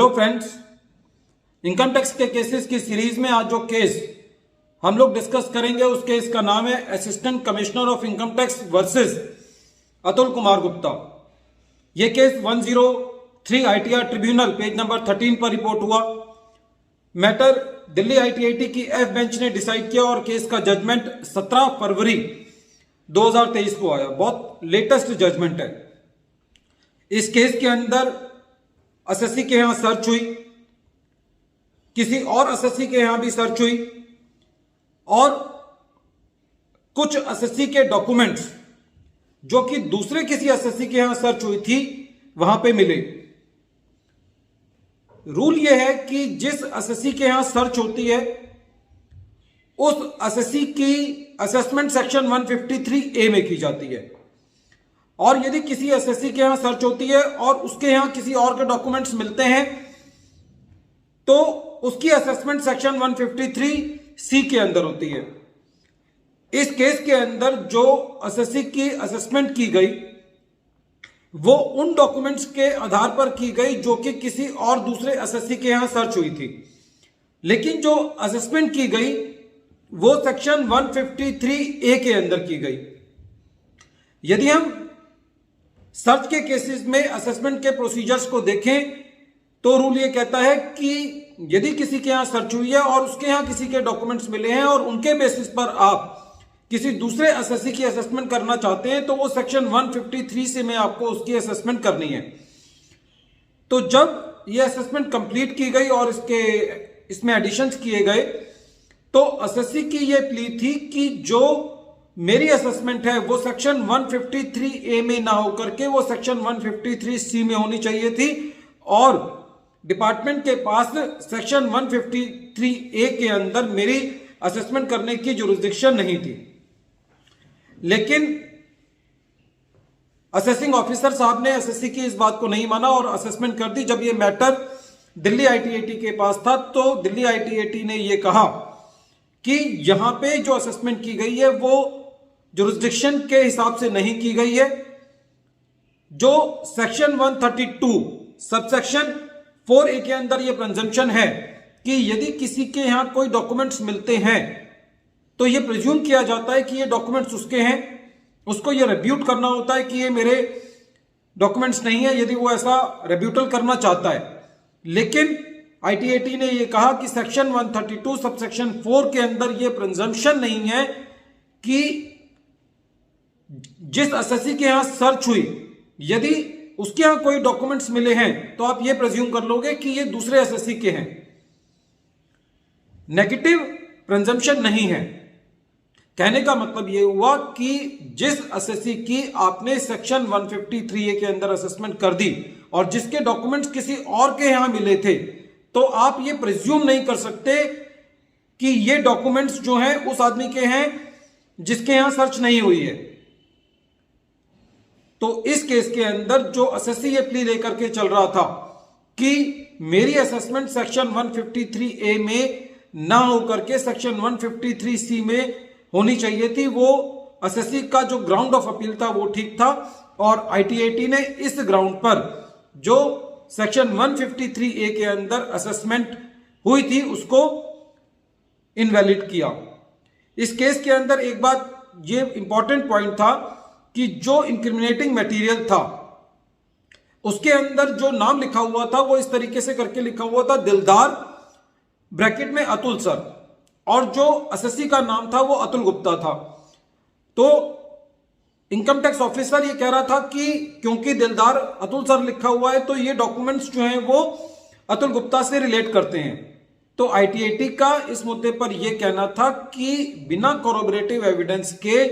Hello friends, income tax के cases की series में आज जो केस हम लोग डिस्कस करेंगे उस केस का नाम है assistant commissioner of income tax versus Atul Kumar Gupta. यह case 103 ITR tribunal page number 13 पर रिपोर्ट हुआ। मैटर दिल्ली ITAT की F बेंच ने डिसाइड किया और केस का जजमेंट 17 फरवरी 2023 को आया। बहुत लेटेस्ट जजमेंट है। इस केस के अंदर एसएससी के यहां सर्च हुई, किसी और एसएससी के यहां भी सर्च हुई और कुछ एसएससी के डॉक्यूमेंट्स जो कि दूसरे किसी एसएससी के यहां सर्च हुई थी वहां पे मिले। रूल यह है कि जिस एसएससी के यहां सर्च होती है उस एसएससी की असेसमेंट सेक्शन 153A में की जाती है और यदि किसी एसएससी के यहां सर्च होती है और उसके यहां किसी और के डॉक्यूमेंट्स मिलते हैं तो उसकी असेसमेंट सेक्शन 153C के अंदर होती है। इस केस के अंदर जो एसएससी की असेसमेंट की गई वो उन डॉक्यूमेंट्स के आधार पर की गई जो कि किसी और दूसरे एसएससी के यहां सर्च हुई थी, लेकिन जो असेसमेंट की गई वो सेक्शन 153A के अंदर की गई। यदि हम सर्च के केसेस में असेसमेंट के प्रोसीजर्स को देखें तो रूल ये कहता है कि यदि किसी के यहां सर्च हुई है और उसके यहां किसी के डॉक्यूमेंट्स मिले हैं और उनके बेसिस पर आप किसी दूसरे एसएससी की असेसमेंट करना चाहते हैं तो वो सेक्शन 153 से में आपको उसकी असेसमेंट करनी है। तो जब ये असेसमेंट कंप्लीट की गई और इसमें एडिशंस किए गए तो एसएससी की ये प्ली थी कि जो मेरी असेसमेंट है वो सेक्शन 153A में ना होकर के वो सेक्शन 153C में होनी चाहिए थी और डिपार्टमेंट के पास सेक्शन 153A के अंदर मेरी असेसमेंट करने की जुरिसडिक्शन नहीं थी। लेकिन असेसिंग ऑफिसर साहब ने एसएससी की इस बात को नहीं माना और असेसमेंट कर दी। जब ये मैटर दिल्ली ITAT के पास था तो दिल्ली ITAT ने ये कहा कि यहां पे जो असेसमेंट की गई है वो जुरिसडिक्शन के हिसाब से नहीं की गई है। जो सेक्शन 132 सबसेक्शन 4A के अंदर ये प्रिजम्पशन है कि यदि किसी के यहां कोई डॉक्यूमेंट्स मिलते हैं तो ये प्रिज्यूम किया जाता है कि ये डॉक्यूमेंट्स उसके हैं, उसको ये रिब्यूट करना होता है कि ये मेरे डॉक्यूमेंट्स नहीं है यदि वो ऐसा रिब्यूटल करना चाहता है। लेकिन ITAT ने ये कहा कि सेक्शन 132 सबसेक्शन 4 के अंदर ये प्रिजम्पशन नहीं है कि जिस एसएससी के यहां सर्च हुई यदि उसके यहां कोई डॉक्यूमेंट्स मिले हैं तो आप ये प्रिज्यूम कर लोगे कि ये दूसरे एसएससी के हैं। नेगेटिव प्रिजम्पशन नहीं है। कहने का मतलब यह हुआ कि जिस एसएससी की आपने सेक्शन 153A के अंदर असेसमेंट कर दी और जिसके डॉक्यूमेंट्स किसी और के यहां मिले थे तो आप ये प्रिज्यूम नहीं कर सकते कि ये डॉक्यूमेंट्स जो हैं उस आदमी के हैं जिसके यहां सर्च नहीं हुई है। तो इस केस के अंदर जो एसएससी ये प्ली लेकर के चल रहा था कि मेरी असेसमेंट सेक्शन 153A में ना होकर के सेक्शन 153C में होनी चाहिए थी, वो एसएससी का जो ग्राउंड ऑफ अपील था वो ठीक था और ITAT ने इस ग्राउंड पर जो सेक्शन 153A के अंदर असेसमेंट हुई थी उसको इनवैलिड किया। इस केस के अंदर एक बात ये इंपॉर्टेंट पॉइंट था कि जो इंक्रिमिनेटिंग मटेरियल था उसके अंदर जो नाम लिखा हुआ था वो इस तरीके से करके लिखा हुआ था दिलदार ब्रैकेट में अतुल सर और जो एसएससी का नाम था वो अतुल गुप्ता था। तो इनकम टैक्स ऑफिसर ये कह रहा था कि क्योंकि दिलदार अतुल सर लिखा हुआ है तो ये डॉक्यूमेंट्स जो हैं वो अतुल गुप्ता से रिलेट करते हैं। तो ITAT का इस मुद्दे पर यह कहना था कि बिना कॉरोबोरेटिव एविडेंस के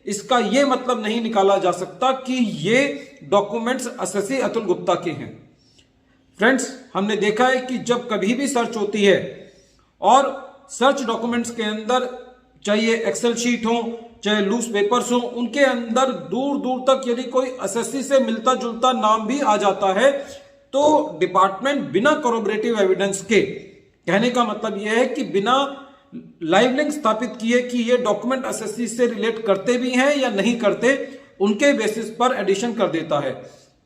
इसका यह मतलब नहीं निकाला जा सकता कि ये डॉक्यूमेंट्स एसएससी अतुल गुप्ता के हैं। फ्रेंड्स, हमने देखा है कि जब कभी भी सर्च होती है और सर्च डॉक्यूमेंट्स के अंदर चाहे एक्सेल शीट हो चाहे लूज पेपर्स हो उनके अंदर दूर दूर तक यदि कोई एसएससी से मिलता जुलता नाम भी आ जाता है तो डिपार्टमेंट बिना कॉरोबोरेटिव एविडेंस के, कहने का मतलब यह है कि बिना लाइव लिंक स्थापित किए कि ये डॉक्यूमेंट एसएससी से रिलेट करते भी हैं या नहीं करते, उनके बेसिस पर एडिशन कर देता है।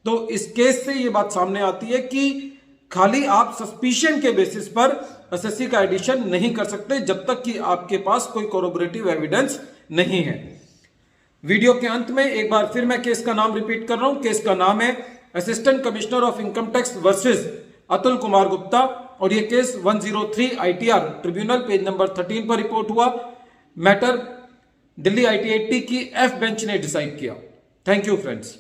तो इस केस से ये बात सामने आती है कि खाली आप सस्पिशन के बेसिस पर एसएससी का एडिशन नहीं कर सकते जब तक कि आपके पास कोई कोरोबोरेटिव एविडेंस नहीं है। वीडियो के अंत में एक बार फिर मैं केस का नाम रिपीट कर रहा हूं। केस का नाम है assistant commissioner of income tax versus Atul Kumar Gupta और ये case 103 ITR tribunal page number 13 पर रिपोर्ट हुआ। मैटर दिल्ली ITAT की F बेंच ने डिसाइड किया। Thank you friends.